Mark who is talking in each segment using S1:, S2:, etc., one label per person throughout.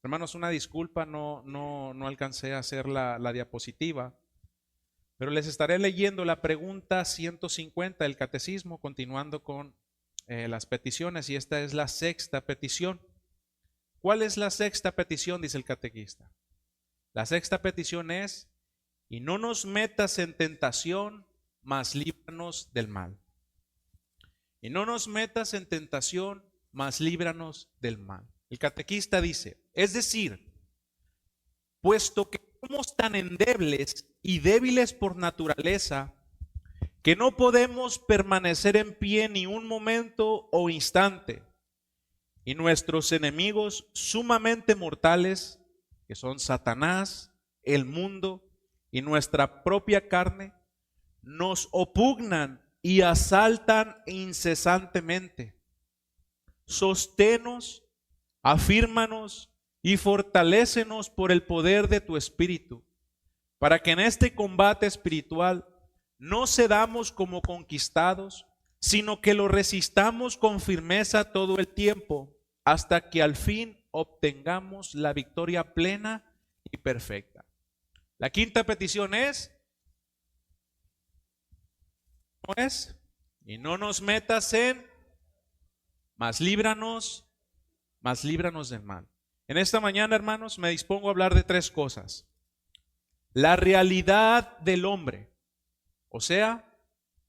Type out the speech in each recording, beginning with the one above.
S1: Hermanos, una disculpa, no alcancé a hacer la diapositiva, pero les estaré leyendo la pregunta 150 del catecismo, continuando con las peticiones, y esta es la sexta petición. ¿Cuál es la sexta petición? Dice el catequista. La sexta petición es: y no nos metas en tentación, mas líbranos del mal. Y no nos metas en tentación, mas líbranos del mal. El catequista dice, es decir, puesto que somos tan endebles y débiles por naturaleza, que no podemos permanecer en pie ni un momento o instante, y nuestros enemigos sumamente mortales, que son Satanás, el mundo y nuestra propia carne, nos opugnan y asaltan incesantemente. Sosténos, afírmanos y fortalécenos por el poder de tu Espíritu, para que en este combate espiritual no cedamos como conquistados, sino que lo resistamos con firmeza todo el tiempo, hasta que al fin obtengamos la victoria plena y perfecta. La quinta petición es, y no nos metas en, mas líbranos del mal. En esta mañana, hermanos, me dispongo a hablar de tres cosas. La realidad del hombre, o sea,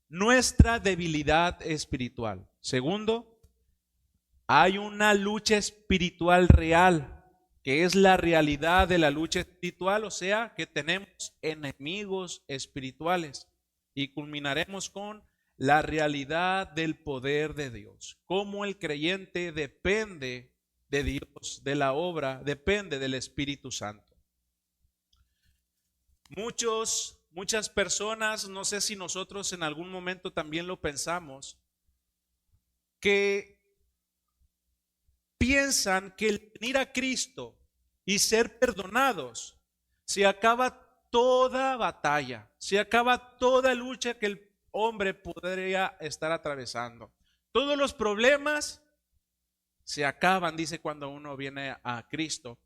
S1: nuestra debilidad espiritual. Segundo, hay una lucha espiritual real, que es la realidad de la lucha espiritual, o sea, que tenemos enemigos espirituales. Y culminaremos con la realidad del poder de Dios. Cómo el creyente depende de Dios, de la obra, depende del Espíritu Santo. Muchas personas, no sé si nosotros en algún momento también lo pensamos, que piensan que el venir a Cristo y ser perdonados, se acaba toda batalla, se acaba toda lucha que el hombre podría estar atravesando. Todos los problemas se acaban, dice, cuando uno viene a Cristo.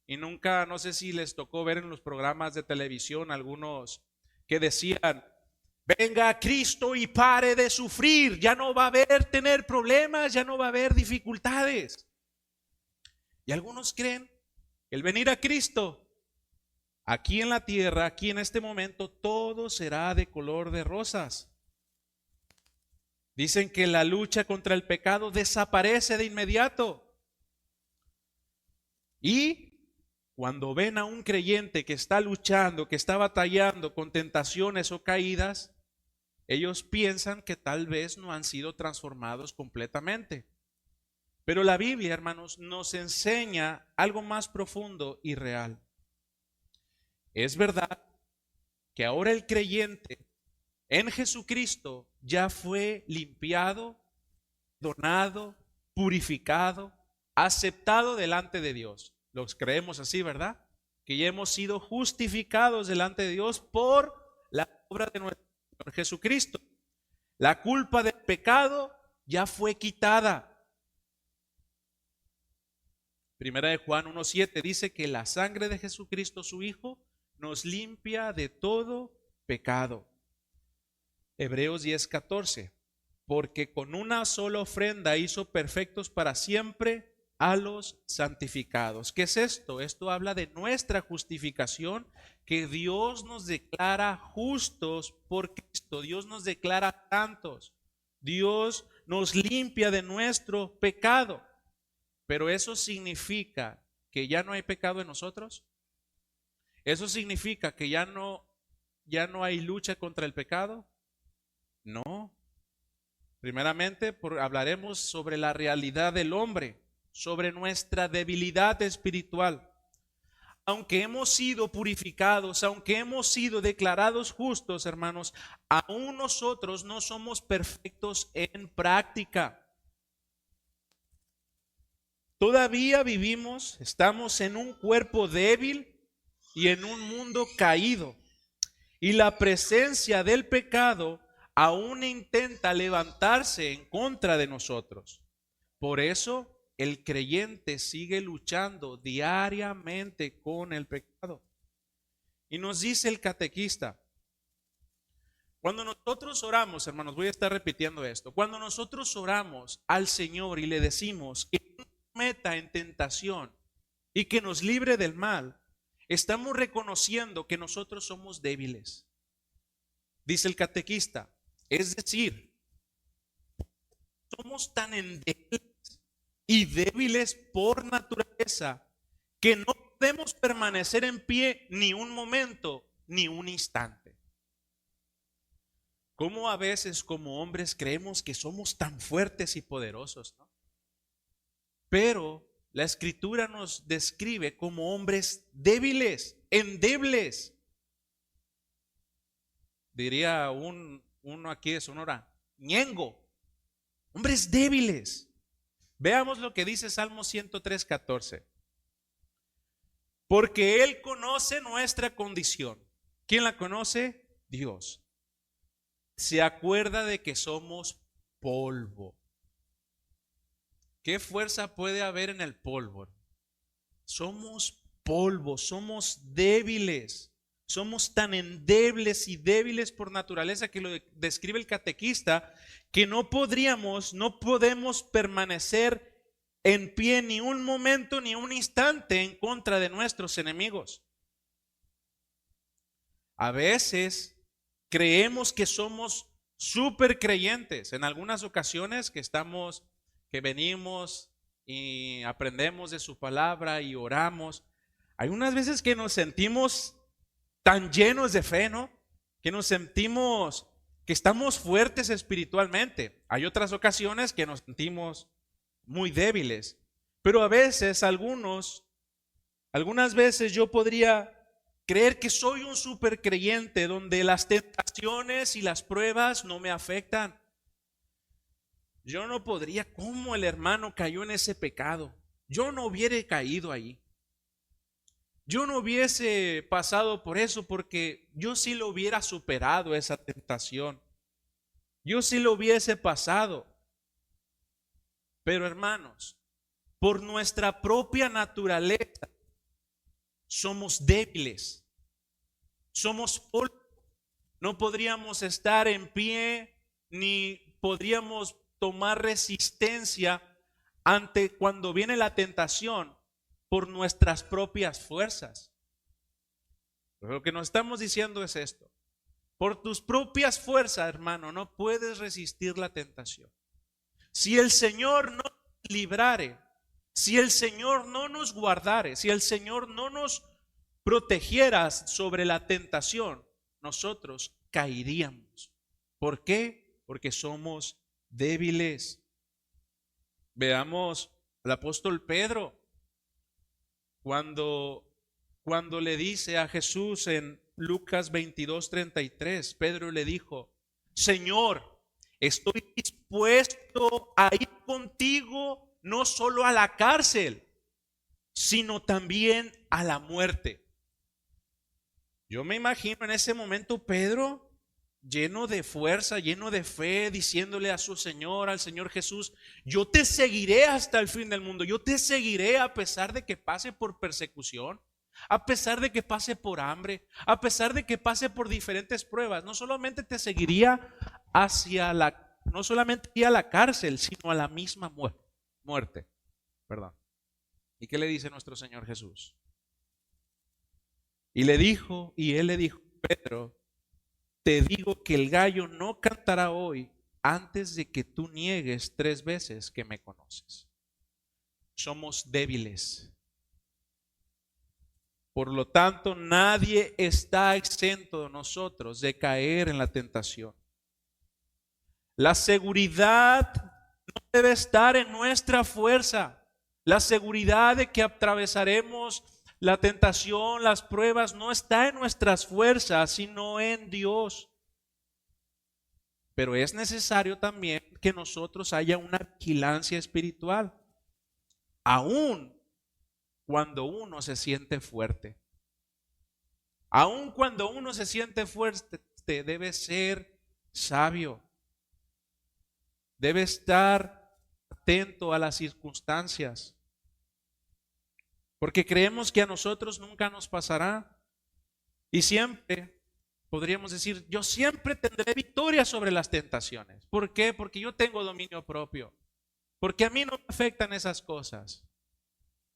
S1: Y nunca, no sé si les tocó ver en los programas de televisión algunos que decían, venga a Cristo y pare de sufrir, ya no va a haber tener problemas, ya no va a haber dificultades. Y algunos creen que el venir a Cristo, aquí en la tierra, aquí en este momento, todo será de color de rosas. Dicen que la lucha contra el pecado desaparece de inmediato. Y cuando ven a un creyente que está luchando, que está batallando con tentaciones o caídas, ellos piensan que tal vez no han sido transformados completamente. Pero la Biblia, hermanos, nos enseña algo más profundo y real. Es verdad que ahora el creyente en Jesucristo ya fue limpiado, donado, purificado, aceptado delante de Dios. Los creemos así, ¿verdad? Que ya hemos sido justificados delante de Dios por la obra de nuestro Señor Jesucristo. La culpa del pecado ya fue quitada. Primera de Juan 1:7 dice que la sangre de Jesucristo, su Hijo, nos limpia de todo pecado. Hebreos 10:14, porque con una sola ofrenda hizo perfectos para siempre a los santificados. ¿Qué es esto? Esto habla de nuestra justificación, que Dios nos declara justos por Cristo. Dios nos declara santos. Dios nos limpia de nuestro pecado. Pero eso significa que ya no hay pecado en nosotros. Eso significa que ya no hay lucha contra el pecado. No. Primeramente, hablaremos sobre la realidad del hombre, sobre nuestra debilidad espiritual. Aunque hemos sido purificados, aunque hemos sido declarados justos, hermanos, aún nosotros no somos perfectos en práctica. Todavía vivimos, estamos en un cuerpo débil y en un mundo caído. Y la presencia del pecado aún intenta levantarse en contra de nosotros. Por eso el creyente sigue luchando diariamente con el pecado. Y nos dice el catequista, cuando nosotros oramos, hermanos, voy a estar repitiendo esto, cuando nosotros oramos al Señor y le decimos que no nos meta en tentación y que nos libre del mal, estamos reconociendo que nosotros somos débiles. Dice el catequista, es decir, somos tan endebles y débiles por naturaleza que no podemos permanecer en pie ni un momento ni un instante. ¿Cómo a veces como hombres creemos que somos tan fuertes y poderosos, ¿no? Pero la Escritura nos describe como hombres débiles, endebles. Diría uno aquí de Sonora, ñengo, hombres débiles. Veamos lo que dice Salmo 103:14. Porque Él conoce nuestra condición. ¿Quién la conoce? Dios. Se acuerda de que somos polvo. ¿Qué fuerza puede haber en el polvo? Somos polvo, somos débiles. Somos tan endebles y débiles por naturaleza que lo describe el catequista, que no podemos permanecer en pie ni un momento ni un instante en contra de nuestros enemigos. A veces creemos que somos súper creyentes. En algunas ocasiones que venimos y aprendemos de su palabra y oramos, hay unas veces que nos sentimos tan llenos de fe, ¿no? Que nos sentimos que estamos fuertes espiritualmente. Hay otras ocasiones que nos sentimos muy débiles. Pero a veces, algunas veces yo podría creer que soy un súper creyente donde las tentaciones y las pruebas no me afectan. Yo no podría, ¿cómo el hermano cayó en ese pecado? Yo no hubiera caído ahí. Yo no hubiese pasado por eso porque yo sí lo hubiera superado esa tentación. Yo sí lo hubiese pasado. Pero hermanos, por nuestra propia naturaleza somos débiles. Somos polvo. No podríamos estar en pie ni podríamos tomar resistencia ante cuando viene la tentación por nuestras propias fuerzas. Lo que nos estamos diciendo es esto: por tus propias fuerzas, hermano, no puedes resistir la tentación. Si el Señor no nos librare, si el Señor no nos guardare, si el Señor no nos protegiera sobre la tentación, nosotros caeríamos. ¿Por qué? Porque somos débiles. Veamos al apóstol Pedro. Cuando le dice a Jesús en Lucas 22:33, Pedro le dijo: Señor, estoy dispuesto a ir contigo no solo a la cárcel, sino también a la muerte. Yo me imagino en ese momento Pedro lleno de fuerza, lleno de fe, diciéndole a su Señor, al Señor Jesús: yo te seguiré hasta el fin del mundo, yo te seguiré a pesar de que pase por persecución, a pesar de que pase por hambre, a pesar de que pase por diferentes pruebas. No solamente te seguiría no solamente a la cárcel, sino a la misma muerte. Perdón. ¿Y qué le dice nuestro Señor Jesús? Y él le dijo: Pedro, te digo que el gallo no cantará hoy antes de que tú niegues 3 veces que me conoces. Somos débiles. Por lo tanto, nadie está exento de nosotros de caer en la tentación. La seguridad no debe estar en nuestra fuerza. La seguridad de que atravesaremos la tentación, las pruebas, no está en nuestras fuerzas, sino en Dios. Pero es necesario también que nosotros haya una vigilancia espiritual, aun cuando uno se siente fuerte. Aun cuando uno se siente fuerte, debe ser sabio. Debe estar atento a las circunstancias, porque creemos que a nosotros nunca nos pasará. Y siempre podríamos decir, yo siempre tendré victoria sobre las tentaciones. ¿Por qué? Porque yo tengo dominio propio, porque a mí no me afectan esas cosas.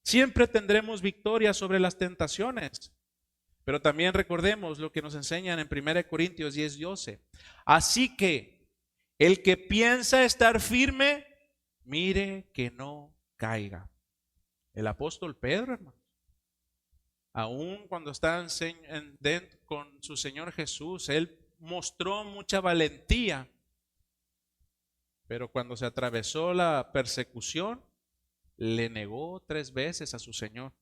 S1: Siempre tendremos victoria sobre las tentaciones. Pero también recordemos lo que nos enseñan en 1 Corintios 10:12. Así que el que piensa estar firme, mire que no caiga. El apóstol Pedro, hermano, aún cuando estaba con su Señor Jesús, él mostró mucha valentía. Pero cuando se atravesó la persecución, le negó 3 veces a su Señor.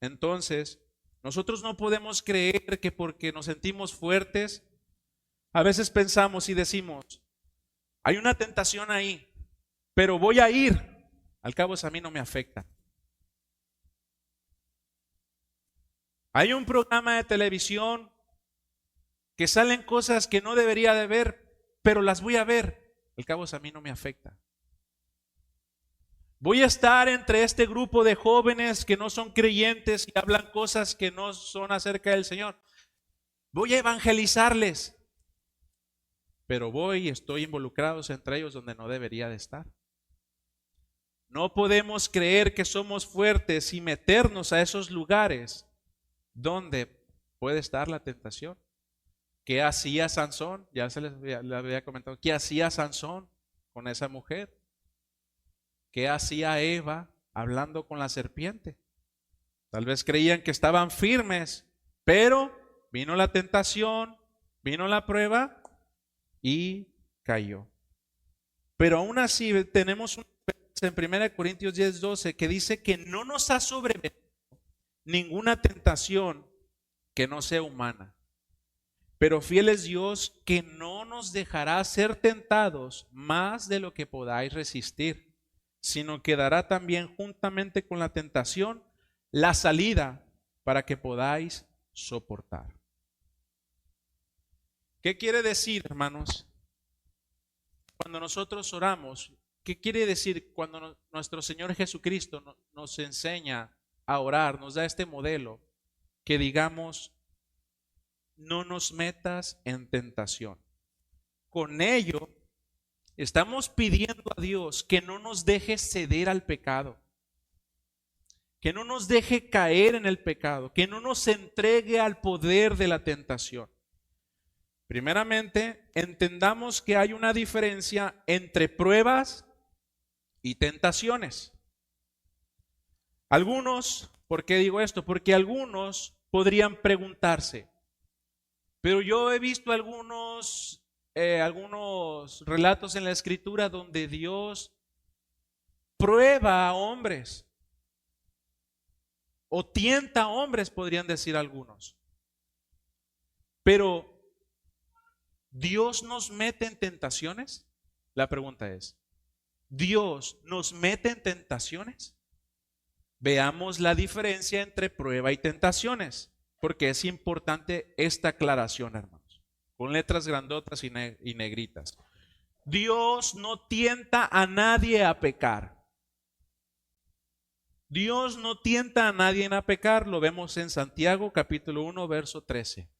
S1: Entonces, nosotros no podemos creer que porque nos sentimos fuertes, a veces pensamos y decimos, hay una tentación ahí, pero voy a ir, al cabo eso a mí no me afecta. Hay un programa de televisión que salen cosas que no debería de ver, pero las voy a ver, al cabo eso a mí no me afecta. Voy a estar entre este grupo de jóvenes que no son creyentes y hablan cosas que no son acerca del Señor. Voy a evangelizarles, pero voy y estoy involucrado entre ellos donde no debería de estar. No podemos creer que somos fuertes y meternos a esos lugares donde puede estar la tentación. ¿Qué hacía Sansón? Ya se les había comentado. ¿Qué hacía Sansón con esa mujer? ¿Qué hacía Eva hablando con la serpiente? Tal vez creían que estaban firmes, pero vino la tentación, vino la prueba y cayó. Pero aún así tenemos una en 1 Corintios 10:12 que dice que no nos ha sobrevenido ninguna tentación que no sea humana. Pero fiel es Dios que no nos dejará ser tentados más de lo que podáis resistir, sino que dará también juntamente con la tentación la salida para que podáis soportar. ¿Qué quiere decir, hermanos? Cuando nosotros oramos, ¿qué quiere decir cuando nuestro Señor Jesucristo nos enseña a orar, nos da este modelo? Que digamos, no nos metas en tentación. Con ello, estamos pidiendo a Dios que no nos deje ceder al pecado, que no nos deje caer en el pecado, que no nos entregue al poder de la tentación. Primeramente, entendamos que hay una diferencia entre pruebas y tentaciones. Algunos, ¿por qué digo esto? Porque algunos podrían preguntarse, pero yo he visto algunos relatos en la Escritura donde Dios prueba a hombres o tienta a hombres, podrían decir algunos. Pero ¿Dios nos mete en tentaciones? La pregunta es, ¿Dios nos mete en tentaciones? Veamos la diferencia entre prueba y tentaciones, porque es importante esta aclaración, hermanos, con letras grandotas y negritas. Dios no tienta a nadie a pecar. Dios no tienta a nadie a pecar, lo vemos en Santiago capítulo 1, verso 13.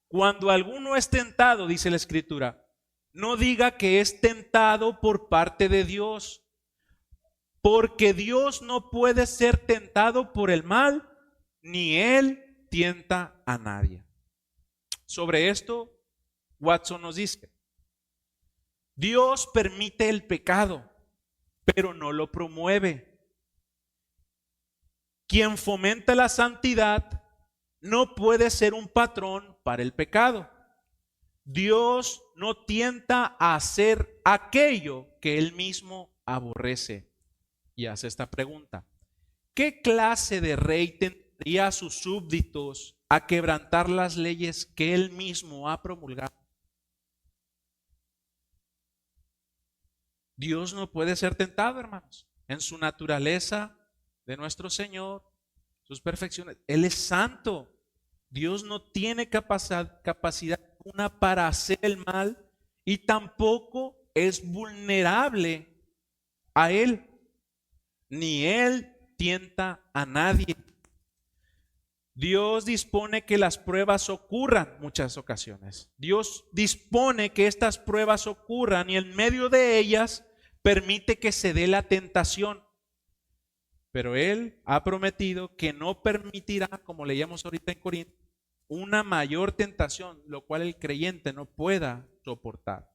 S1: Cuando alguno es tentado, dice la Escritura, no diga que es tentado por parte de Dios, porque Dios no puede ser tentado por el mal, ni Él tienta a nadie. Sobre esto, Watson nos dice, Dios permite el pecado, pero no lo promueve. Quien fomenta la santidad no puede ser un patrón para el pecado. Dios no tienta a hacer aquello que Él mismo aborrece. Y hace esta pregunta: ¿qué clase de rey tendría a sus súbditos a quebrantar las leyes que Él mismo ha promulgado? Dios no puede ser tentado, hermanos. En su naturaleza de nuestro Señor, sus perfecciones, Él es santo. Dios no tiene capacidad alguna para hacer el mal y tampoco es vulnerable a Él, ni Él tienta a nadie. Dios dispone que las pruebas ocurran muchas ocasiones. Dios dispone que estas pruebas ocurran y en medio de ellas permite que se dé la tentación. Pero Él ha prometido que no permitirá, como leíamos ahorita en Corintios, una mayor tentación, lo cual el creyente no pueda soportar.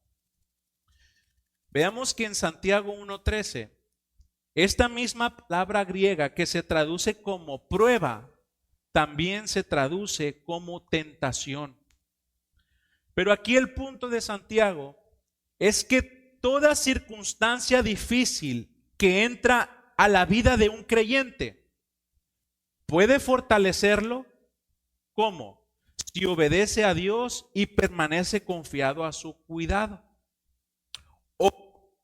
S1: Veamos que en Santiago 1:13, esta misma palabra griega que se traduce como prueba, también se traduce como tentación. Pero aquí el punto de Santiago es que toda circunstancia difícil que entra a la vida de un creyente puede fortalecerlo. ¿Cómo? Si obedece a Dios y permanece confiado a su cuidado. O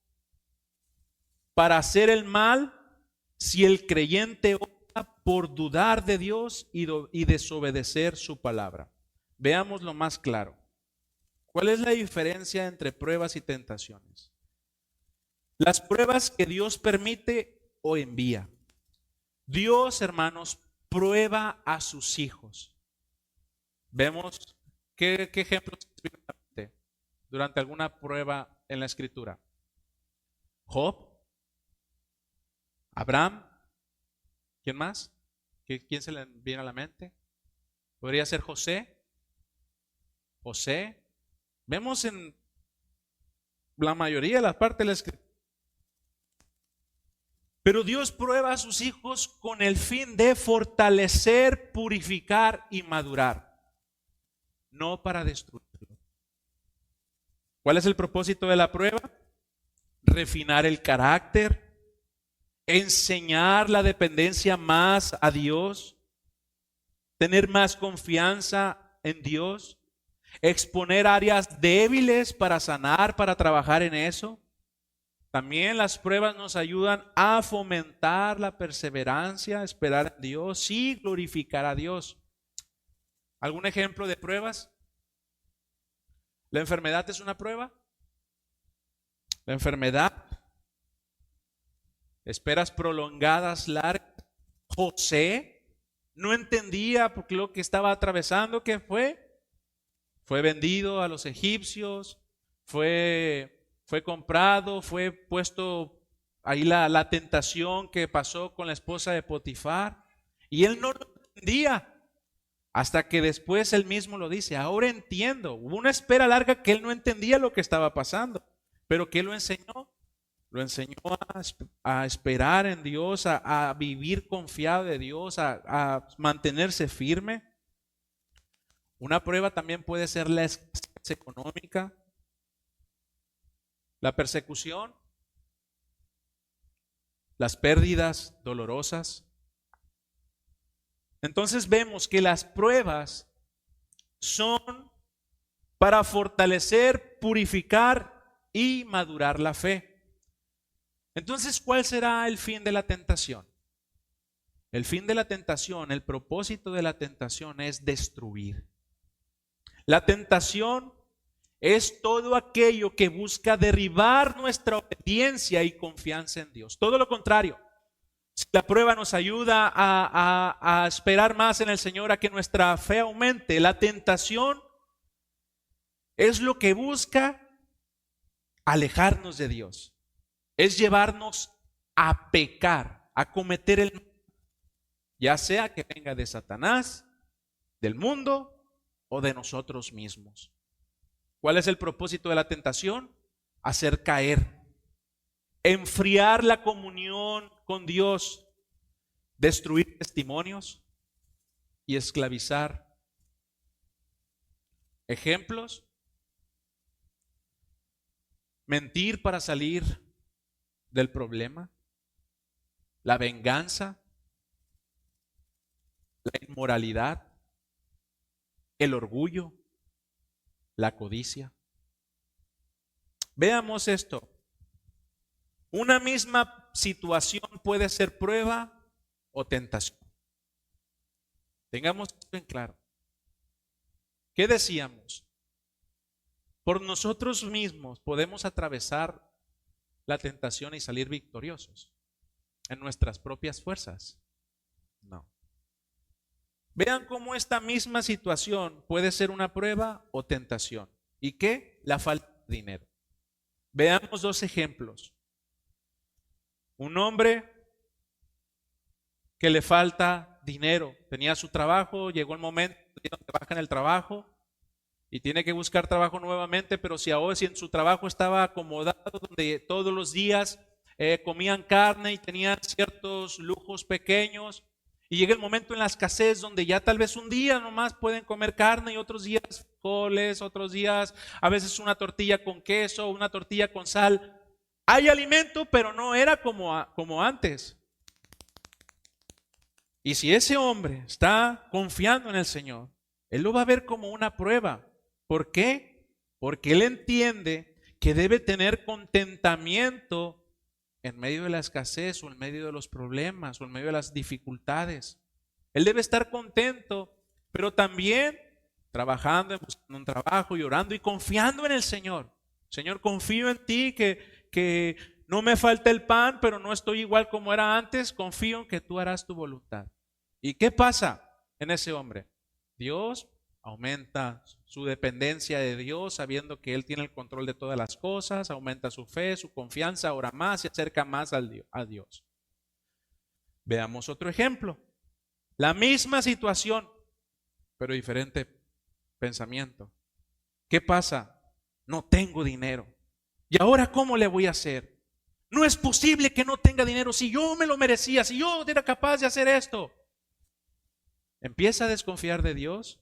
S1: para hacer el mal, si el creyente opta por dudar de Dios y desobedecer su palabra. Veámoslo más claro. ¿Cuál es la diferencia entre pruebas y tentaciones? Las pruebas que Dios permite o envía. Dios, hermanos, prueba a sus hijos. Vemos qué ejemplos durante alguna prueba en la Escritura. Job, Abraham, ¿quién más? ¿Quién se le viene a la mente? ¿Podría ser José? José. Vemos en la mayoría de las partes de la Escritura. Pero Dios prueba a sus hijos con el fin de fortalecer, purificar y madurar, no para destruirlo. ¿Cuál es el propósito de la prueba? Refinar el carácter, enseñar la dependencia más a Dios, tener más confianza en Dios, exponer áreas débiles para sanar, para trabajar en eso. También las pruebas nos ayudan a fomentar la perseverancia, esperar en Dios y glorificar a Dios. ¿Algún ejemplo de pruebas? ¿La enfermedad es una prueba? La enfermedad, esperas prolongadas, largas. José no entendía por lo que estaba atravesando. ¿Qué fue? Fue vendido a los egipcios, fue comprado, fue puesto ahí la tentación que pasó con la esposa de Potifar. Y él no lo entendía. Hasta que después él mismo lo dice, ahora entiendo. Hubo una espera larga que él no entendía lo que estaba pasando. Pero ¿qué lo enseñó? Lo enseñó a esperar en Dios, a vivir confiado de Dios, a mantenerse firme. Una prueba también puede ser la escasez económica, la persecución, las pérdidas dolorosas. Entonces vemos que las pruebas son para fortalecer, purificar y madurar la fe. Entonces, ¿cuál será el fin de la tentación? El fin de la tentación, el propósito de la tentación es destruir. La tentación es todo aquello que busca derribar nuestra obediencia y confianza en Dios. Todo lo contrario. Si la prueba nos ayuda a esperar más en el Señor, a que nuestra fe aumente, la tentación es lo que busca alejarnos de Dios. Es llevarnos a pecar, a cometer el mal, ya sea que venga de Satanás, del mundo o de nosotros mismos. ¿Cuál es el propósito de la tentación? Hacer caer, enfriar la comunión con Dios, destruir testimonios y esclavizar. Ejemplos: mentir para salir del problema, la venganza, la inmoralidad, el orgullo, la codicia. Veamos esto. Una misma situación puede ser prueba o tentación. Tengamos esto en claro. ¿Qué decíamos? Por nosotros mismos podemos atravesar la tentación y salir victoriosos en nuestras propias fuerzas. No. Vean cómo esta misma situación puede ser una prueba o tentación. ¿Y qué? La falta de dinero. Veamos dos ejemplos. Un hombre que le falta dinero, tenía su trabajo, llegó el momento donde baja en el trabajo y tiene que buscar trabajo nuevamente, pero si en su trabajo estaba acomodado, donde todos los días comían carne y tenían ciertos lujos pequeños, y llega el momento en la escasez donde ya tal vez un día nomás pueden comer carne y otros días frijoles, otros días a veces una tortilla con queso, una tortilla con sal. Hay alimento, pero no era como antes. Y si ese hombre está confiando en el Señor, él lo va a ver como una prueba. ¿Por qué? Porque él entiende que debe tener contentamiento en medio de la escasez o en medio de los problemas o en medio de las dificultades. Él debe estar contento, pero también trabajando, buscando un trabajo y orando y confiando en el Señor. Señor, confío en ti que no me falta el pan, pero no estoy igual como era antes. Confío en que tú harás tu voluntad. ¿Y qué pasa en ese hombre? Dios aumenta su dependencia de Dios, sabiendo que Él tiene el control de todas las cosas, aumenta su fe, su confianza, ora más, se acerca más a Dios. Veamos otro ejemplo. La misma situación, pero diferente pensamiento. ¿Qué pasa? No tengo dinero. ¿Y ahora cómo le voy a hacer? No es posible que no tenga dinero si yo me lo merecía, si yo era capaz de hacer esto. Empieza a desconfiar de Dios.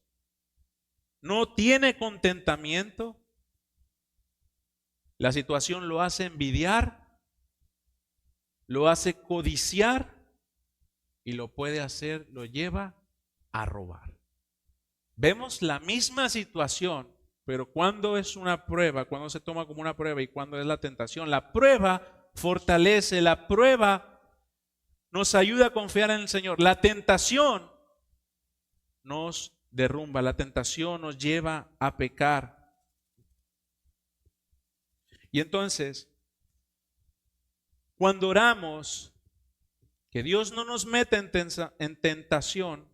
S1: No tiene contentamiento. La situación lo hace envidiar, lo hace codiciar y lo puede hacer, lo lleva a robar. Vemos la misma situación, pero cuando es una prueba, cuando se toma como una prueba y cuando es la tentación, la prueba fortalece, la prueba nos ayuda a confiar en el Señor. La tentación nos derrumba, la tentación nos lleva a pecar. Y entonces, cuando oramos, que Dios no nos meta en tentación,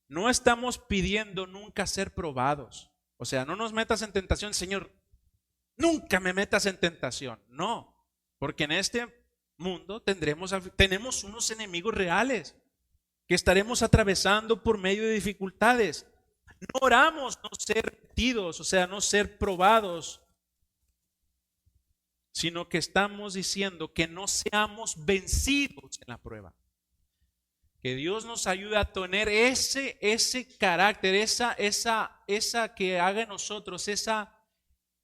S1: no estamos pidiendo nunca ser probados. O sea, no nos metas en tentación, Señor, nunca me metas en tentación. No, porque en este mundo tenemos unos enemigos reales que estaremos atravesando por medio de dificultades. No oramos no ser metidos, o sea, no ser probados, sino que estamos diciendo que no seamos vencidos en la prueba. Que Dios nos ayude a tener ese carácter, esa que haga en nosotros,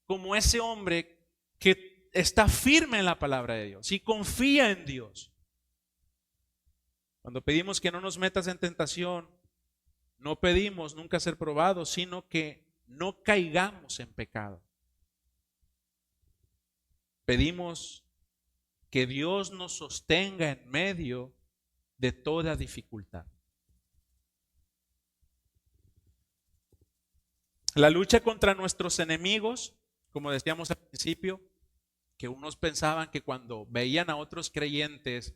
S1: como ese hombre que está firme en la palabra de Dios y confía en Dios. Cuando pedimos que no nos metas en tentación, no pedimos nunca ser probados, sino que no caigamos en pecado. Pedimos que Dios nos sostenga en medio de toda dificultad. La lucha contra nuestros enemigos, como decíamos al principio, que unos pensaban que cuando veían a otros creyentes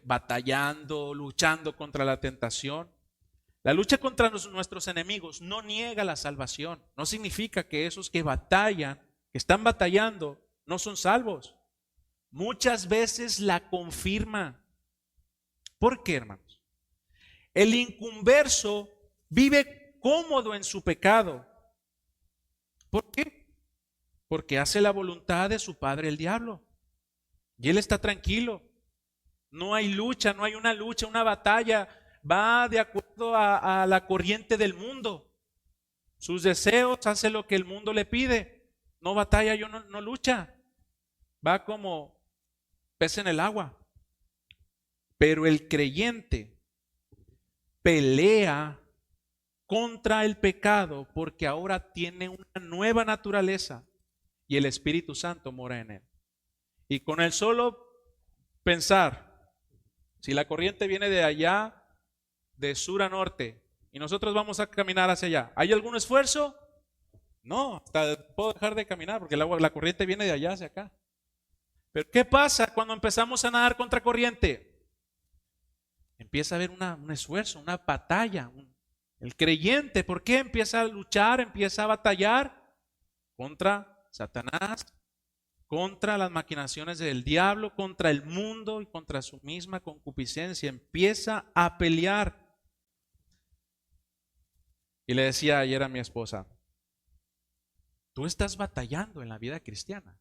S1: batallando, luchando contra la tentación, la lucha contra nuestros enemigos no niega la salvación. No significa que esos que batallan, que están batallando, no son salvos. Muchas veces la confirma. ¿Por qué, hermanos? El inconverso vive cómodo en su pecado. ¿Por qué? Porque hace la voluntad de su padre el diablo. Y él está tranquilo. No hay lucha, no hay una lucha, una batalla. Va de acuerdo a la corriente del mundo. Sus deseos, hace lo que el mundo le pide. No batalla, no lucha. Va como pez en el agua. Pero el creyente pelea contra el pecado porque ahora tiene una nueva naturaleza y el Espíritu Santo mora en él. Y con el solo pensar, si la corriente viene de allá, de sur a norte, y nosotros vamos a caminar hacia allá, ¿hay algún esfuerzo? No, hasta puedo dejar de caminar porque la corriente viene de allá hacia acá. Pero ¿qué pasa cuando empezamos a nadar contra corriente? Empieza a haber un esfuerzo, una batalla. El creyente, ¿por qué empieza a luchar, empieza a batallar contra Satanás, contra las maquinaciones del diablo, contra el mundo y contra su misma concupiscencia? Empieza a pelear. Y le decía ayer a mi esposa, tú estás batallando en la vida cristiana.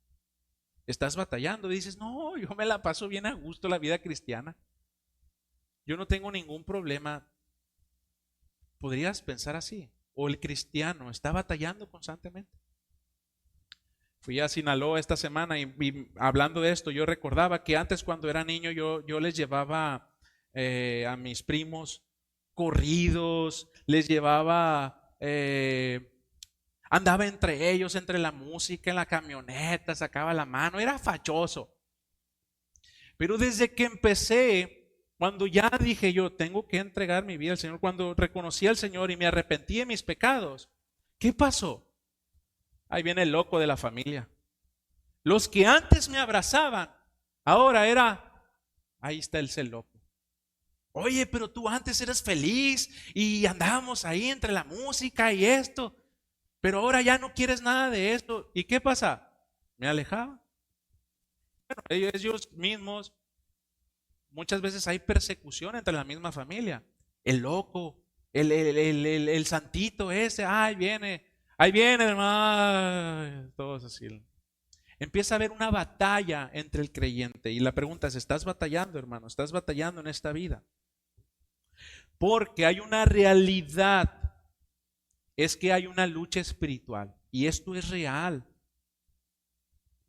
S1: Estás batallando y dices, no, yo me la paso bien a gusto la vida cristiana. Yo no tengo ningún problema. Podrías pensar así. O el cristiano está batallando constantemente. Fui a Sinaloa esta semana y hablando de esto, yo recordaba que antes cuando era niño yo les llevaba a mis primos corridos, les llevaba, andaba entre ellos, entre la música, en la camioneta, sacaba la mano, era fachoso. Pero desde que empecé, cuando ya dije yo, tengo que entregar mi vida al Señor, cuando reconocí al Señor y me arrepentí de mis pecados, ¿qué pasó? Ahí viene el loco de la familia. Los que antes me abrazaban, ahora ahí está el loco. Oye, pero tú antes eras feliz y andábamos ahí entre la música y esto, pero ahora ya no quieres nada de esto. ¿Y qué pasa? Me alejaba. Bueno, ellos mismos, muchas veces hay persecución entre la misma familia. El loco, el santito ese, ahí viene, hermano. Todos así. Empieza a haber una batalla entre el creyente. Y la pregunta es, ¿estás batallando, hermano? ¿Estás batallando en esta vida? Porque hay una realidad, es que hay una lucha espiritual. Y esto es real.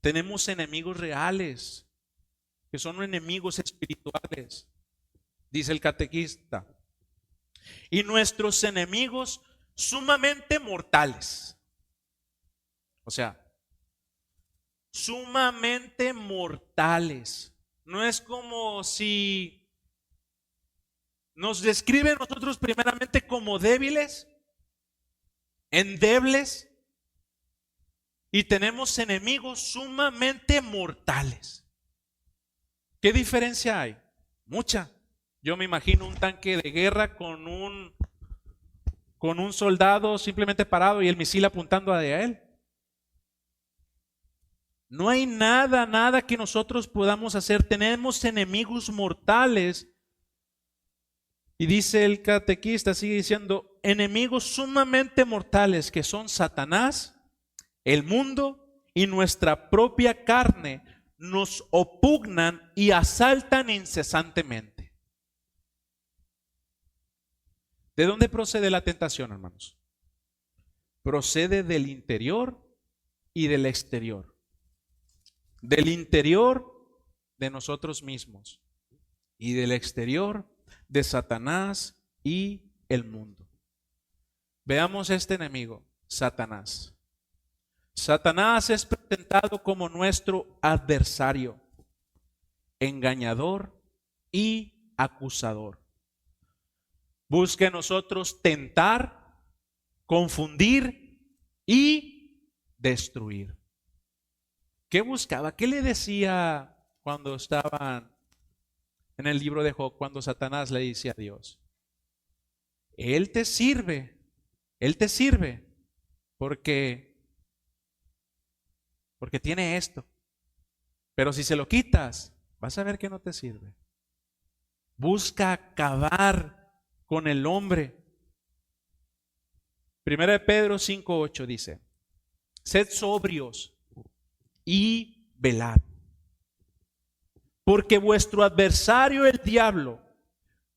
S1: Tenemos enemigos reales, que son enemigos espirituales, dice el catequista. Y nuestros enemigos sumamente mortales. O sea, sumamente mortales. No es como si nos describen nosotros primeramente como débiles, endebles, y tenemos enemigos sumamente mortales. ¿Qué diferencia hay? Mucha. Yo me imagino un tanque de guerra con un soldado simplemente parado y el misil apuntando a él. No hay nada que nosotros podamos hacer. Tenemos enemigos mortales. Y dice el catequista, sigue diciendo, enemigos sumamente mortales que son Satanás, el mundo y nuestra propia carne nos opugnan y asaltan incesantemente. ¿De dónde procede la tentación, hermanos? Procede del interior y del exterior. Del interior de nosotros mismos y del exterior de Satanás y el mundo. Veamos este enemigo, Satanás. Satanás es presentado como nuestro adversario, engañador y acusador. Busca en nosotros tentar, confundir y destruir. ¿Qué buscaba? ¿Qué le decía cuando estaban en el libro de Job, cuando Satanás le dice a Dios? Él te sirve porque tiene esto. Pero si se lo quitas, vas a ver que no te sirve. Busca acabar con el hombre. Primera de Pedro 5:8 dice, sed sobrios y velad, porque vuestro adversario el diablo,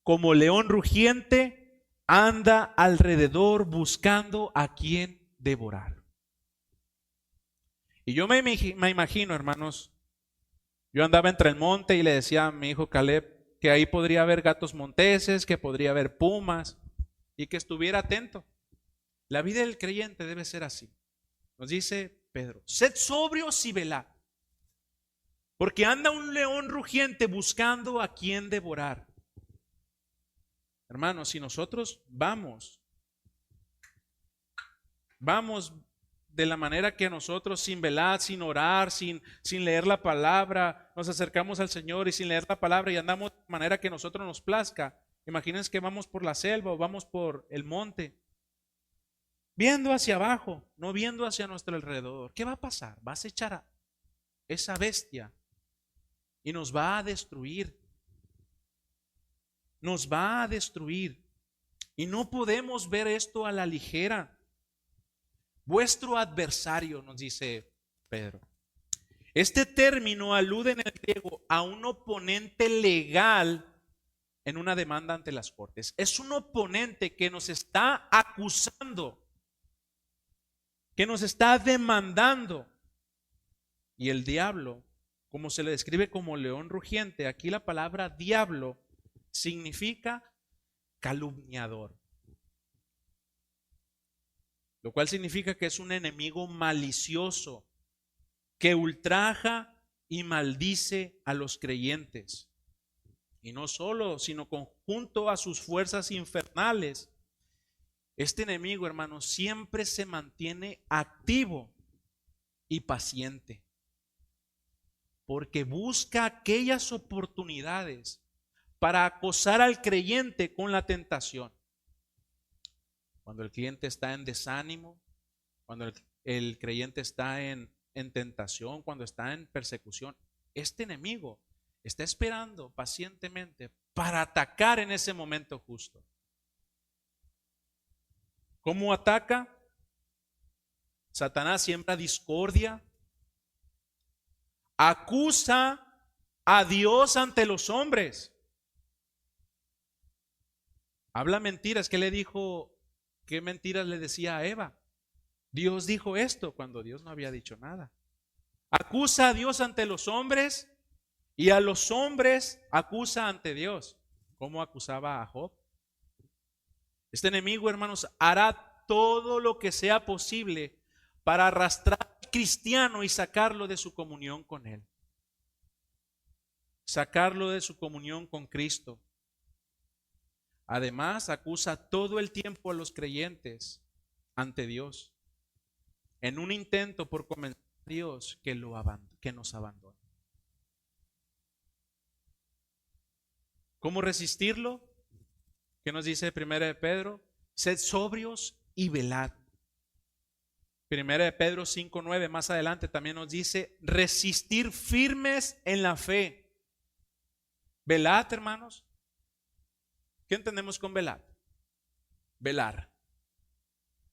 S1: como león rugiente, anda alrededor buscando a quien devorar. Y yo me imagino, hermanos, yo andaba entre el monte y le decía a mi hijo Caleb que ahí podría haber gatos monteses, que podría haber pumas y que estuviera atento. La vida del creyente debe ser así. Nos dice Pedro, sed sobrios y velad, porque anda un león rugiente buscando a quien devorar. Hermanos, si nosotros vamos de la manera que nosotros, sin velar, sin orar, sin leer la palabra, nos acercamos al Señor y sin leer la palabra y andamos de manera que a nosotros nos plazca. Imagínense que vamos por la selva o vamos por el monte, viendo hacia abajo, no viendo hacia nuestro alrededor. ¿Qué va a pasar? Vas a echar a esa bestia y nos va a destruir. Nos va a destruir. Y no podemos ver esto a la ligera. Vuestro adversario, nos dice Pedro. Este término alude en el griego a un oponente legal en una demanda ante las cortes. Es un oponente que nos está acusando, que nos está demandando. Y el diablo, como se le describe como león rugiente, aquí la palabra diablo significa calumniador, lo cual significa que es un enemigo malicioso que ultraja y maldice a los creyentes. Y no solo, sino conjunto a sus fuerzas infernales. Este enemigo, hermanos, siempre se mantiene activo y paciente, porque busca aquellas oportunidades para acosar al creyente con la tentación. Cuando el cliente está en desánimo, cuando el creyente está en tentación, cuando está en persecución, este enemigo está esperando pacientemente para atacar en ese momento justo. ¿Cómo ataca? Satanás siembra discordia, acusa a Dios ante los hombres, habla mentiras. ¿Qué le dijo? ¿Qué mentiras le decía a Eva? Dios dijo esto cuando Dios no había dicho nada. Acusa a Dios ante los hombres y a los hombres acusa ante Dios. ¿Cómo acusaba a Job? Este enemigo, hermanos, hará todo lo que sea posible para arrastrar al cristiano y sacarlo de su comunión con Él. Sacarlo de su comunión con Cristo. Además, acusa todo el tiempo a los creyentes ante Dios, en un intento por convencer a Dios que nos abandone. ¿Cómo resistirlo? ¿Qué nos dice 1 de Pedro? Sed sobrios y velad. 1 de Pedro 5:9 más adelante también nos dice resistir firmes en la fe. Velad, hermanos. ¿Qué entendemos con velar? Velar.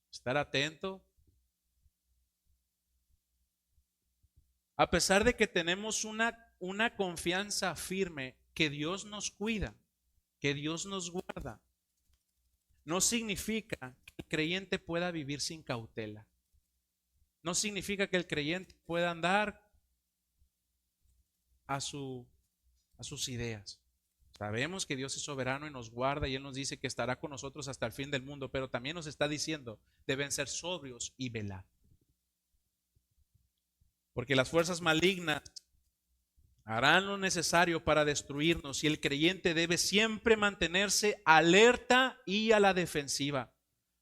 S1: Estar atento. A pesar de que tenemos una confianza firme que Dios nos cuida, que Dios nos guarda, no significa que el creyente pueda vivir sin cautela. No significa que el creyente pueda andar a sus ideas. Sabemos que Dios es soberano y nos guarda y Él nos dice que estará con nosotros hasta el fin del mundo, pero también nos está diciendo, deben ser sobrios y velar. Porque las fuerzas malignas harán lo necesario para destruirnos y el creyente debe siempre mantenerse alerta y a la defensiva.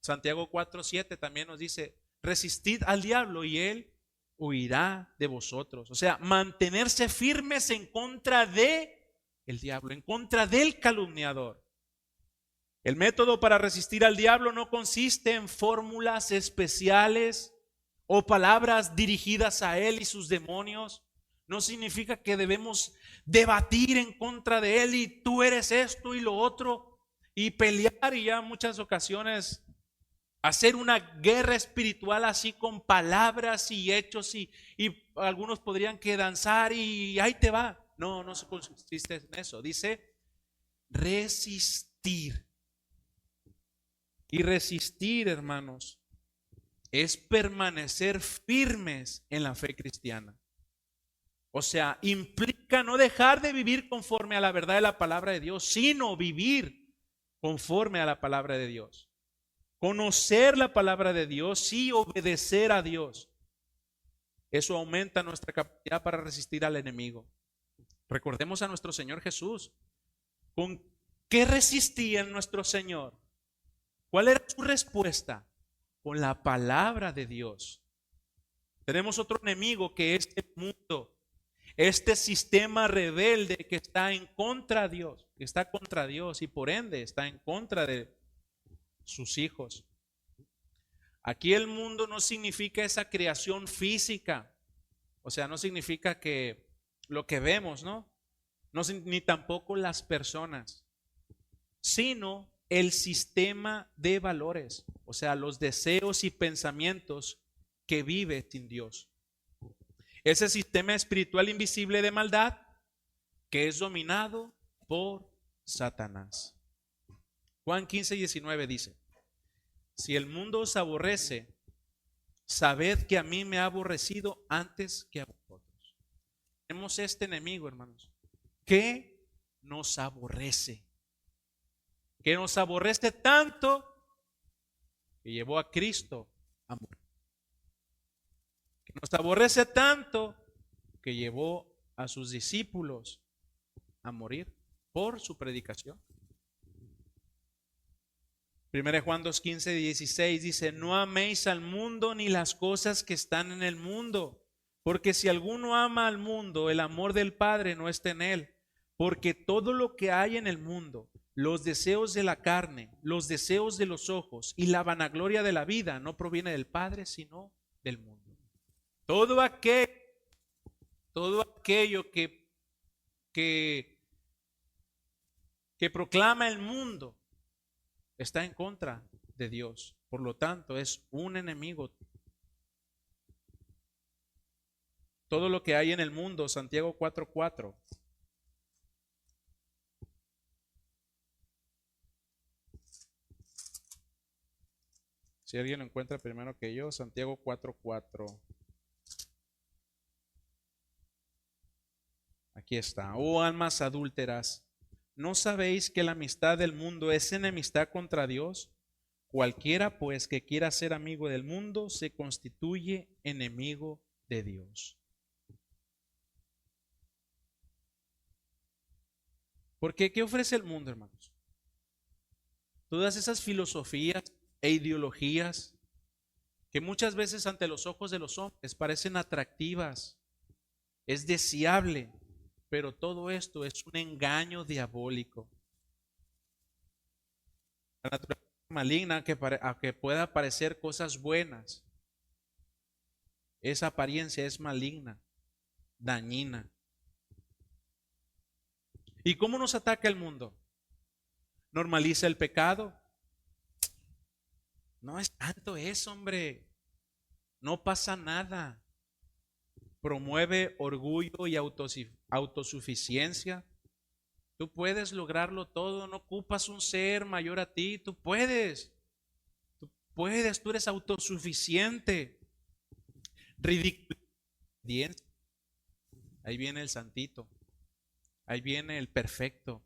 S1: Santiago 4:7 también nos dice, resistid al diablo y él huirá de vosotros. O sea, mantenerse firmes en contra de el diablo, en contra del calumniador. El método para resistir al diablo no consiste en fórmulas especiales o palabras dirigidas a él y sus demonios. No significa que debemos debatir en contra de él y tú eres esto y lo otro y pelear y ya en muchas ocasiones hacer una guerra espiritual así con palabras y hechos y algunos podrían que danzar y ahí te va. No se consiste en eso. Dice resistir. Y resistir, hermanos, es permanecer firmes en la fe cristiana. O sea, implica no dejar de vivir conforme a la verdad de la palabra de Dios, sino vivir conforme a la palabra de Dios. Conocer la palabra de Dios y obedecer a Dios. Eso aumenta nuestra capacidad para resistir al enemigo. Recordemos a nuestro Señor Jesús. ¿Con qué resistía nuestro Señor? ¿Cuál era su respuesta? Con la palabra de Dios. Tenemos otro enemigo que es el mundo. Este sistema rebelde que está en contra de Dios, que está contra Dios y por ende está en contra de sus hijos. Aquí el mundo no significa esa creación física, o sea, no significa que lo que vemos, ¿no? Ni tampoco las personas, sino el sistema de valores, o sea, los deseos y pensamientos que vive sin Dios. Ese sistema espiritual invisible de maldad que es dominado por Satanás. Juan 15:19 dice: si el mundo os aborrece, sabed que a mí me ha aborrecido antes que a vosotros. Tenemos este enemigo, hermanos, que nos aborrece tanto que llevó a Cristo a morir. Que nos aborrece tanto que llevó a sus discípulos a morir por su predicación. 1 Juan 2:15-16 dice: no améis al mundo ni las cosas que están en el mundo, porque si alguno ama al mundo, el amor del Padre no está en él. Porque todo lo que hay en el mundo, los deseos de la carne, los deseos de los ojos y la vanagloria de la vida, no proviene del Padre, sino del mundo. Todo aquello que proclama el mundo está en contra de Dios. Por lo tanto, es un enemigo. Todo lo que hay en el mundo, Santiago 4:4. Si alguien lo encuentra primero que yo, Santiago 4:4. Aquí está. Oh almas adúlteras, ¿no sabéis que la amistad del mundo es enemistad contra Dios? Cualquiera pues que quiera ser amigo del mundo se constituye enemigo de Dios. ¿Por qué? ¿Qué ofrece el mundo, hermanos? Todas esas filosofías e ideologías que muchas veces ante los ojos de los hombres parecen atractivas, es deseable, pero todo esto es un engaño diabólico. La naturaleza maligna, aunque pueda parecer cosas buenas, esa apariencia es maligna, dañina. ¿Y cómo nos ataca el mundo? ¿Normaliza el pecado? No es tanto eso, hombre. No pasa nada. Promueve orgullo y autosuficiencia. Tú puedes lograrlo todo, no ocupas un ser mayor a ti, tú puedes, tú eres autosuficiente. Ridículo. Ahí viene el santito, ahí viene el perfecto.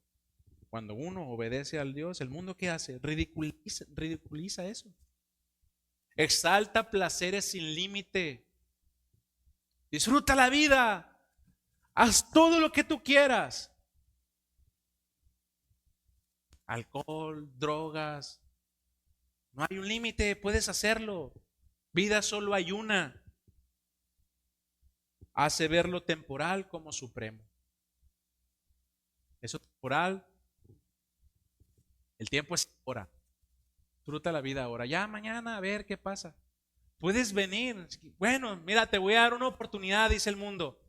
S1: Cuando uno obedece al Dios, el mundo ¿qué hace? Ridiculiza eso. Exalta placeres sin límite. Disfruta la vida. Haz todo lo que tú quieras. Alcohol, drogas. No hay un límite, puedes hacerlo. Vida solo hay una. Hace ver lo temporal como supremo. Eso temporal. El tiempo es ahora. Disfruta la vida ahora. Ya mañana a ver qué pasa. Puedes venir. Bueno, mira, te voy a dar una oportunidad, dice el mundo.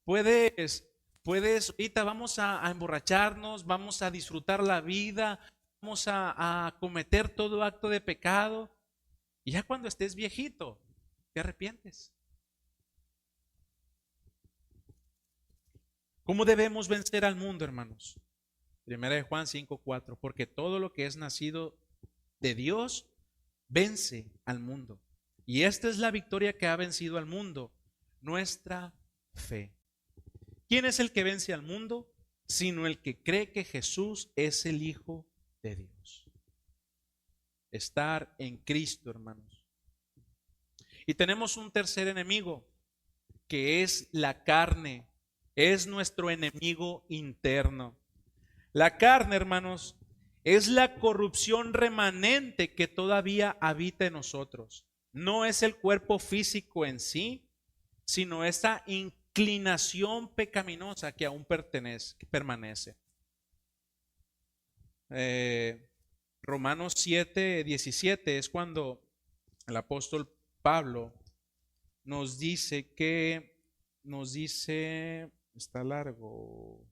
S1: Puedes, ahorita vamos a emborracharnos, vamos a disfrutar la vida, vamos a cometer todo acto de pecado. Y ya cuando estés viejito, te arrepientes. ¿Cómo debemos vencer al mundo, hermanos? 1 Juan 5:4. Porque todo lo que es nacido de Dios vence al mundo. Y esta es la victoria que ha vencido al mundo, nuestra fe. ¿Quién es el que vence al mundo? Sino el que cree que Jesús es el Hijo de Dios. Estar en Cristo, hermanos. Y tenemos un tercer enemigo, que es la carne. Es nuestro enemigo interno. La carne, hermanos, es la corrupción remanente que todavía habita en nosotros. No es el cuerpo físico en sí, sino esa inclinación pecaminosa que aún permanece. Romanos 7:17 es cuando el apóstol Pablo nos dice, está largo,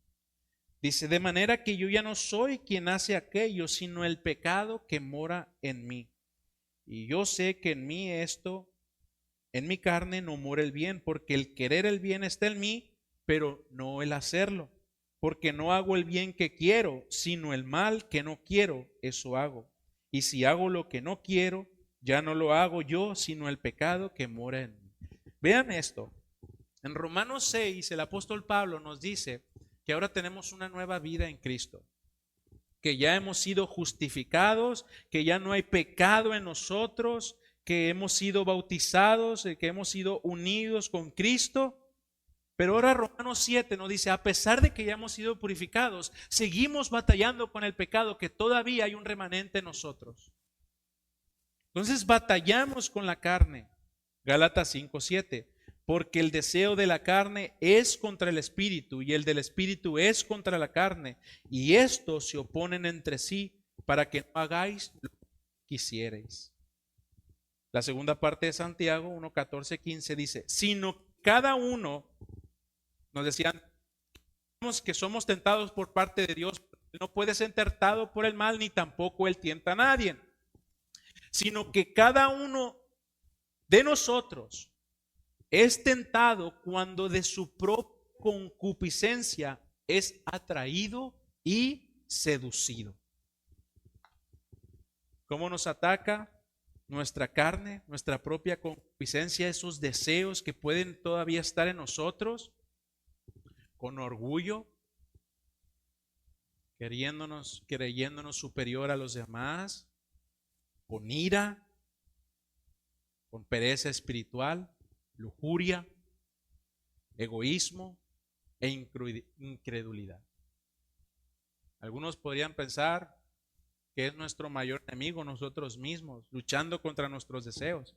S1: dice, de manera que yo ya no soy quien hace aquello, sino el pecado que mora en mí. Y yo sé que en mí en mi carne no mora el bien, porque el querer el bien está en mí, pero no el hacerlo. Porque no hago el bien que quiero, sino el mal que no quiero, eso hago. Y si hago lo que no quiero, ya no lo hago yo, sino el pecado que mora en mí. Vean esto. En Romanos 6, el apóstol Pablo nos dice que ahora tenemos una nueva vida en Cristo, que ya hemos sido justificados, que ya no hay pecado en nosotros, que hemos sido bautizados, que hemos sido unidos con Cristo. Pero ahora Romanos 7 nos dice, a pesar de que ya hemos sido purificados, seguimos batallando con el pecado, que todavía hay un remanente en nosotros. Entonces batallamos con la carne. Gálatas 5:7, porque el deseo de la carne es contra el espíritu y el del espíritu es contra la carne, y estos se oponen entre sí para que no hagáis lo que quisierais. La segunda parte de Santiago 1:14-15 dice, sino cada uno, nos decían que somos tentados por parte de Dios, no puede ser tentado por el mal, ni tampoco él tienta a nadie, sino que cada uno de nosotros es tentado cuando de su propia concupiscencia es atraído y seducido. ¿Cómo nos ataca nuestra carne, nuestra propia concupiscencia, esos deseos que pueden todavía estar en nosotros? Con orgullo, creyéndonos superior a los demás, con ira, con pereza espiritual, lujuria, egoísmo e incredulidad. Algunos podrían pensar que es nuestro mayor enemigo nosotros mismos, luchando contra nuestros deseos.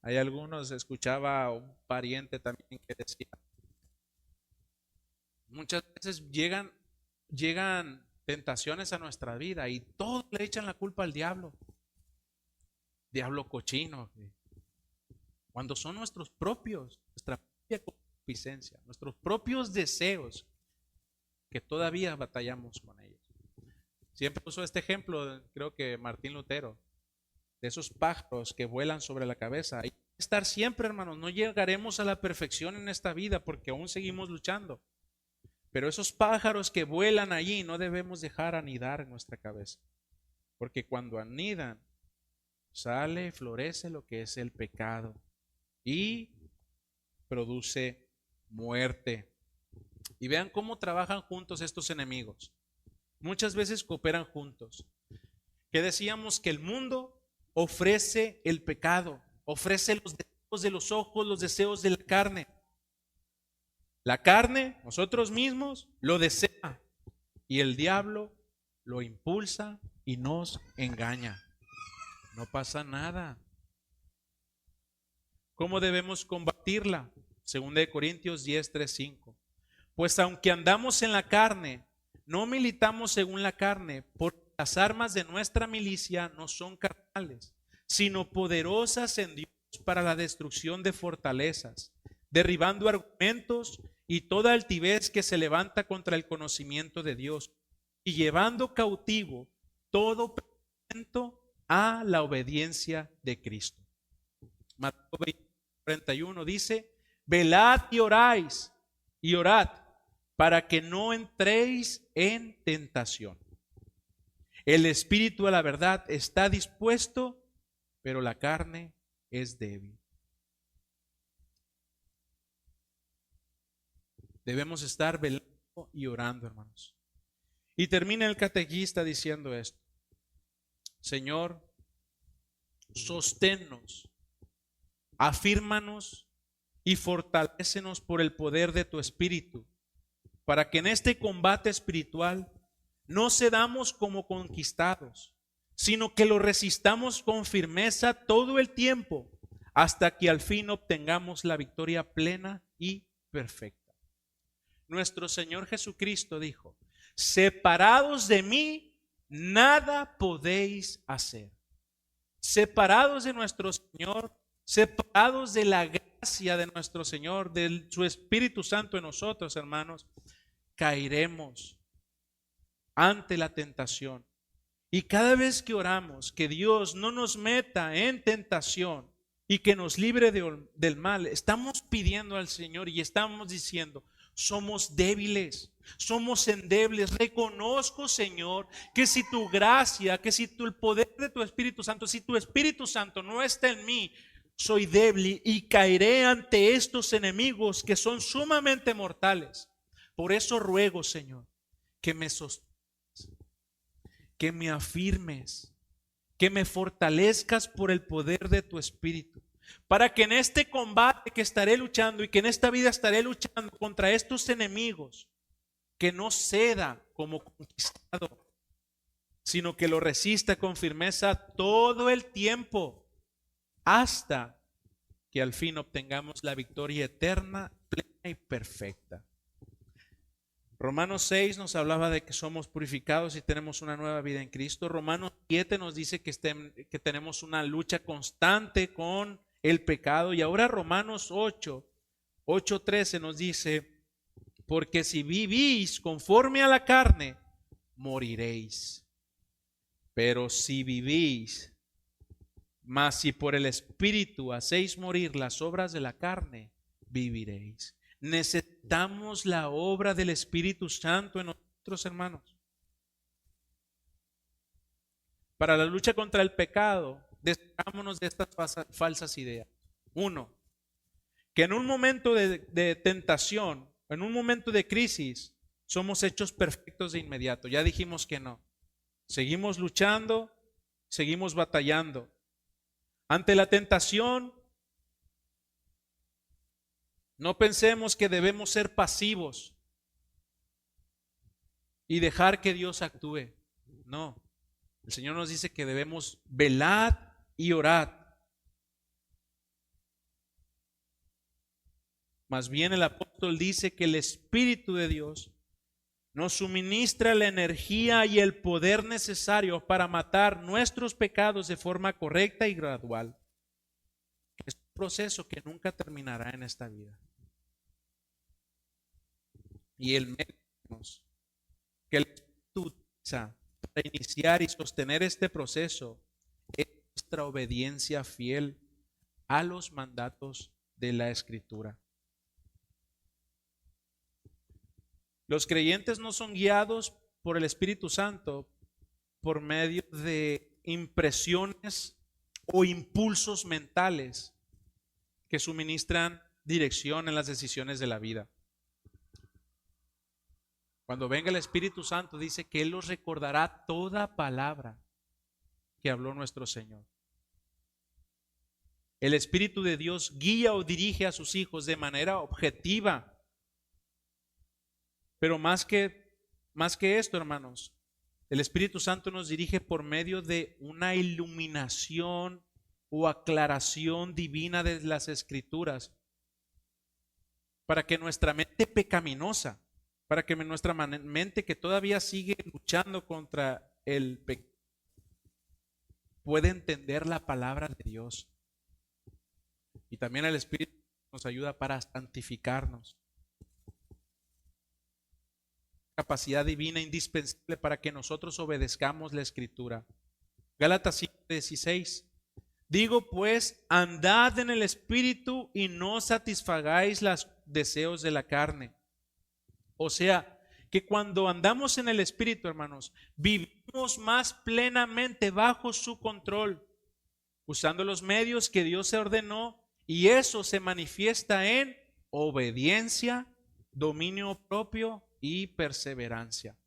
S1: Hay algunos, escuchaba a un pariente también que decía, muchas veces llegan tentaciones a nuestra vida y todos le echan la culpa al diablo cochino, cuando son nuestra propia concupiscencia, nuestros propios deseos, que todavía batallamos con ellos. Siempre uso este ejemplo, creo que Martín Lutero, de esos pájaros que vuelan sobre la cabeza. Hay que estar siempre, hermanos, no llegaremos a la perfección en esta vida porque aún seguimos luchando. Pero esos pájaros que vuelan allí no debemos dejar anidar en nuestra cabeza, porque cuando anidan sale, florece lo que es el pecado y produce muerte. Y vean cómo trabajan juntos estos enemigos. Muchas veces cooperan juntos. Que decíamos que el mundo ofrece el pecado, ofrece los deseos de los ojos, los deseos de la carne. La carne, nosotros mismos, lo desea y el diablo lo impulsa y nos engaña. No pasa nada. ¿Cómo debemos combatirla? 2 Corintios 10:3-5. Pues aunque andamos en la carne, no militamos según la carne, porque las armas de nuestra milicia no son carnales, sino poderosas en Dios para la destrucción de fortalezas, derribando argumentos y toda altivez que se levanta contra el conocimiento de Dios, y llevando cautivo todo pensamiento a la obediencia de Cristo. Mateo 20:41 dice, velad y orad para que no entréis en tentación. El espíritu a la verdad está dispuesto, pero la carne es débil. Debemos estar velando y orando, hermanos. Y termina el catequista diciendo esto: Señor, sosténnos, afírmanos y fortalécenos por el poder de tu Espíritu, para que en este combate espiritual no cedamos como conquistados, sino que lo resistamos con firmeza todo el tiempo, hasta que al fin obtengamos la victoria plena y perfecta. Nuestro Señor Jesucristo dijo: separados de mí, nada podéis hacer. Separados de nuestro Señor, separados de la gracia de nuestro Señor, de su Espíritu Santo en nosotros, hermanos, caeremos ante la tentación. Y cada vez que oramos que Dios no nos meta en tentación y que nos libre del mal, estamos pidiendo al Señor y estamos diciendo: somos débiles, somos endebles. Reconozco, Señor, que si tu gracia, que si el poder de tu Espíritu Santo, si tu Espíritu Santo no está en mí, soy débil y caeré ante estos enemigos que son sumamente mortales. Por eso ruego, Señor, que me sostengas, que me afirmes, que me fortalezcas por el poder de tu Espíritu, para que en este combate que estaré luchando y que en esta vida estaré luchando contra estos enemigos, que no ceda como conquistado, sino que lo resista con firmeza todo el tiempo, hasta que al fin obtengamos la victoria eterna, plena y perfecta. Romanos 6 nos hablaba de que somos purificados y tenemos una nueva vida en Cristo. Romanos 7 nos dice que tenemos una lucha constante con el pecado. Y ahora Romanos 8:13 nos dice: porque si vivís conforme a la carne, moriréis. Pero si vivís, mas si por el Espíritu hacéis morir las obras de la carne, viviréis. Necesitamos la obra del Espíritu Santo en nosotros, hermanos. Para la lucha contra el pecado, deshagámonos de estas falsas ideas. Uno, que en un momento de tentación, en un momento de crisis, somos hechos perfectos de inmediato. Ya dijimos que no. Seguimos luchando, seguimos batallando. Ante la tentación, no pensemos que debemos ser pasivos y dejar que Dios actúe. No, el Señor nos dice que debemos velar y orar. Más bien el apóstol dice que el Espíritu de Dios nos suministra la energía y el poder necesario para matar nuestros pecados de forma correcta y gradual. Es un proceso que nunca terminará en esta vida. Y el método que el Espíritu utiliza para iniciar y sostener este proceso es nuestra obediencia fiel a los mandatos de la Escritura. Los creyentes no son guiados por el Espíritu Santo por medio de impresiones o impulsos mentales que suministran dirección en las decisiones de la vida. Cuando venga el Espíritu Santo, dice que Él los recordará toda palabra que habló nuestro Señor. El Espíritu de Dios guía o dirige a sus hijos de manera objetiva. Pero más que esto, hermanos, el Espíritu Santo nos dirige por medio de una iluminación o aclaración divina de las Escrituras, para que nuestra mente pecaminosa, para que nuestra mente que todavía sigue luchando contra el pecado, pueda entender la palabra de Dios. Y también el Espíritu nos ayuda para santificarnos. Capacidad divina indispensable para que nosotros obedezcamos la Escritura. Gálatas 5:16. Digo pues, andad en el Espíritu y no satisfagáis los deseos de la carne. O sea, que cuando andamos en el Espíritu, hermanos, vivimos más plenamente bajo su control, usando los medios que Dios se ordenó, y eso se manifiesta en obediencia, dominio propio y perseverancia.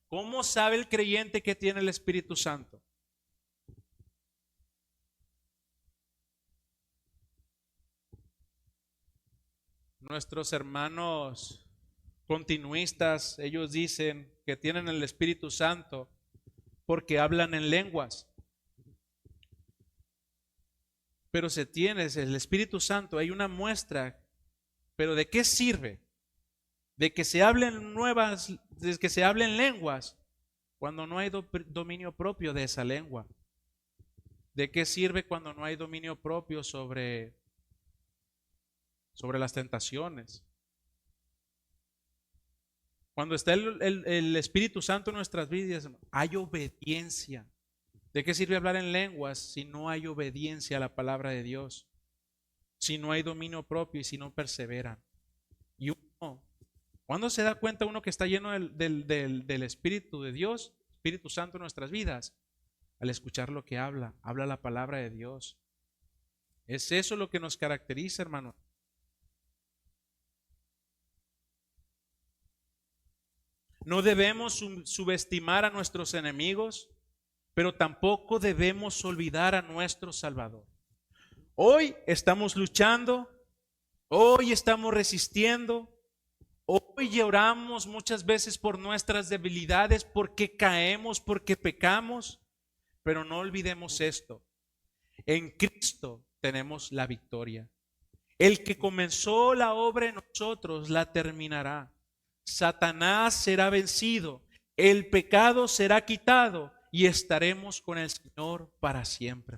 S1: ¿Cómo sabe el creyente que tiene el Espíritu Santo? Nuestros hermanos continuistas, ellos dicen que tienen el Espíritu Santo porque hablan en lenguas. pero se tiene, es el Espíritu Santo, hay una muestra, pero ¿de qué sirve? De que se hablen de que se hablen lenguas cuando no hay dominio propio de esa lengua. ¿De qué sirve cuando no hay dominio propio sobre las tentaciones? Cuando está el Espíritu Santo en nuestras vidas, hay obediencia. ¿De qué sirve hablar en lenguas si no hay obediencia a la palabra de Dios? Si no hay dominio propio y si no perseveran. Y uno, ¿cuándo se da cuenta uno que está lleno del Espíritu de Dios, Espíritu Santo en nuestras vidas? Al escuchar lo que habla la palabra de Dios. Es eso lo que nos caracteriza, hermano. No debemos subestimar a nuestros enemigos, pero tampoco debemos olvidar a nuestro Salvador. Hoy estamos luchando, hoy estamos resistiendo, hoy lloramos muchas veces por nuestras debilidades, porque caemos, porque pecamos, pero no olvidemos esto: en Cristo tenemos la victoria. El que comenzó la obra en nosotros la terminará. Satanás será vencido, el pecado será quitado y estaremos con el Señor para siempre.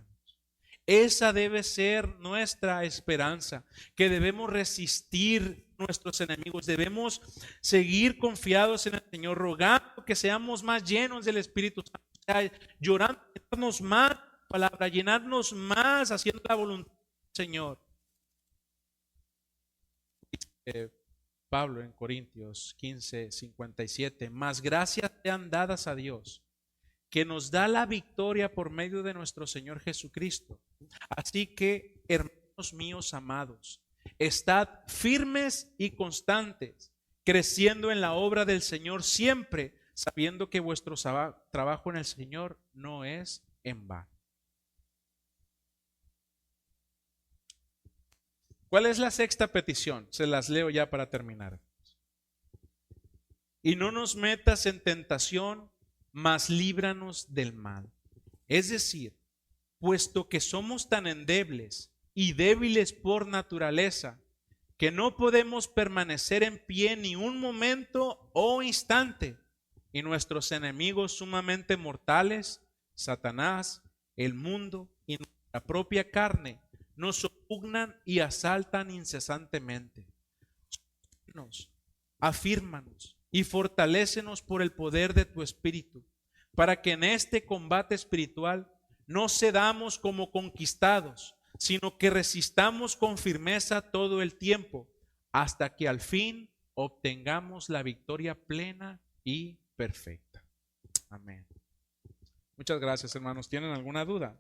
S1: Esa debe ser nuestra esperanza, que debemos resistir nuestros enemigos, debemos seguir confiados en el Señor, rogando que seamos más llenos del Espíritu Santo, llorando, llenarnos más palabra, llenarnos más haciendo la voluntad del Señor. Pablo en Corintios 15:57, mas gracias sean dadas a Dios, que nos da la victoria por medio de nuestro Señor Jesucristo. Así que, hermanos míos amados, estad firmes y constantes, creciendo en la obra del Señor siempre, sabiendo que vuestro trabajo en el Señor no es en vano. ¿Cuál es la sexta petición? Se las leo ya para terminar. Y no nos metas en tentación, mas líbranos del mal. Es decir, puesto que somos tan endebles y débiles por naturaleza, que no podemos permanecer en pie ni un momento o instante, y nuestros enemigos sumamente mortales, Satanás, el mundo y nuestra propia carne, nos opugnan y asaltan incesantemente. Afírmanos y fortalécenos por el poder de tu Espíritu, para que en este combate espiritual no cedamos como conquistados, sino que resistamos con firmeza todo el tiempo, hasta que al fin obtengamos la victoria plena y perfecta. Amén. Muchas gracias, hermanos. ¿Tienen alguna duda?